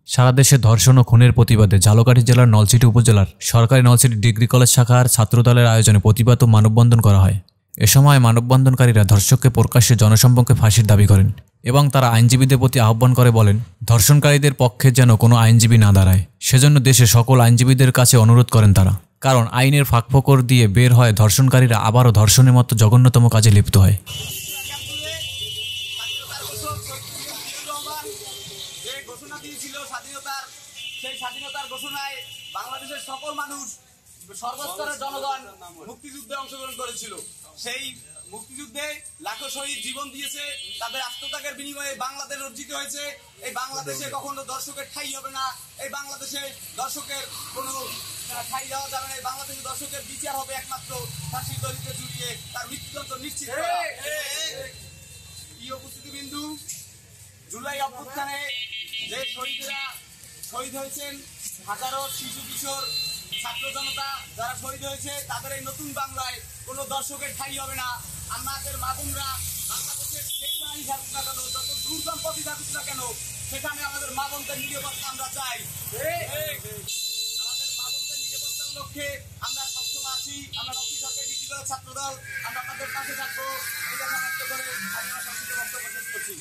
সারা দেশে ধর্ষণ ও খুনের প্রতিবাদে ঝালকাঠি জেলার নলছিটি উপজেলার সরকারি নলছিটি ডিগ্রি কলেজ শাখার ছাত্রদলের আয়োজনে প্রতিবাদ ও মানববন্ধন করা হয়। এ সময় মানববন্ধনকারীরা ধর্ষককে প্রকাশ্যে জনসম্মুখে ফাঁসির দাবি করেন এবং তারা আইনজীবীদের প্রতি আহ্বান করে বলেন, ধর্ষণকারীদের পক্ষে যেন কোনো আইনজীবী না দাঁড়ায়। সেজন্য দেশের সকল আইনজীবীদের কাছে অনুরোধ করেন তারা, কারণ আইনের ফাঁকফোকর দিয়ে বের হয় ধর্ষণকারীরা আবারও ধর্ষণের মতো জঘন্যতম কাজে লিপ্ত হয়। স্বাধীনতার ঘোষণায় বাংলাদেশের সকল মানুষ, সর্বস্তরের জনগণ মুক্তিযুদ্ধে অংশগ্রহণ করেছিল। সেই মুক্তিযুদ্ধে লাখো শহীদ জীবন দিয়েছে, তাদের আত্মত্যাগের বিনিময়ে বাংলাদেশ অর্জিত হয়েছে। এই বাংলাদেশে কখনো দর্শকের ঠাঁই হবে না, এই বাংলাদেশে দর্শকের কোনো ঠাঁই দেওয়া যাবে না। এই বাংলাদেশে দর্শকের বিচার হবে একমাত্র ফাঁসির দড়িতে ঝুলিয়ে তার মৃত্যুদণ্ড নিশ্চিত করা। এই উপস্থিতিবিন্দু, জুলাই অভ্যুত্থানে যে শহীদরা শহীদ হয়েছেন, হাজারো শিশু কিশোর ছাত্র জনতা যারা শহীদ হয়েছে, তাদের এই নতুন বাংলায় কোনো দর্শকের ঠাঁই হবে না। আমাদের মা বোনরা বাংলাদেশের যেখানেই থাকুক না কেন, যত দুর্গম পথে থাকুক না কেন, সেখানে আমাদের মা বোনদের নিরাপত্তা আমরা চাই। আমাদের মা বোনদের নিরাপত্তার লক্ষ্যে আমরা সবসময় আছি। আমরা নতুন সরকারি ডিগ্রি কলেজ ছাত্রদল, আমরা আপনাদের পাশে থাকবো। এই আশা ব্যক্ত করে আমি আমার সংক্ষিপ্ত বক্তব্য শেষ করছি।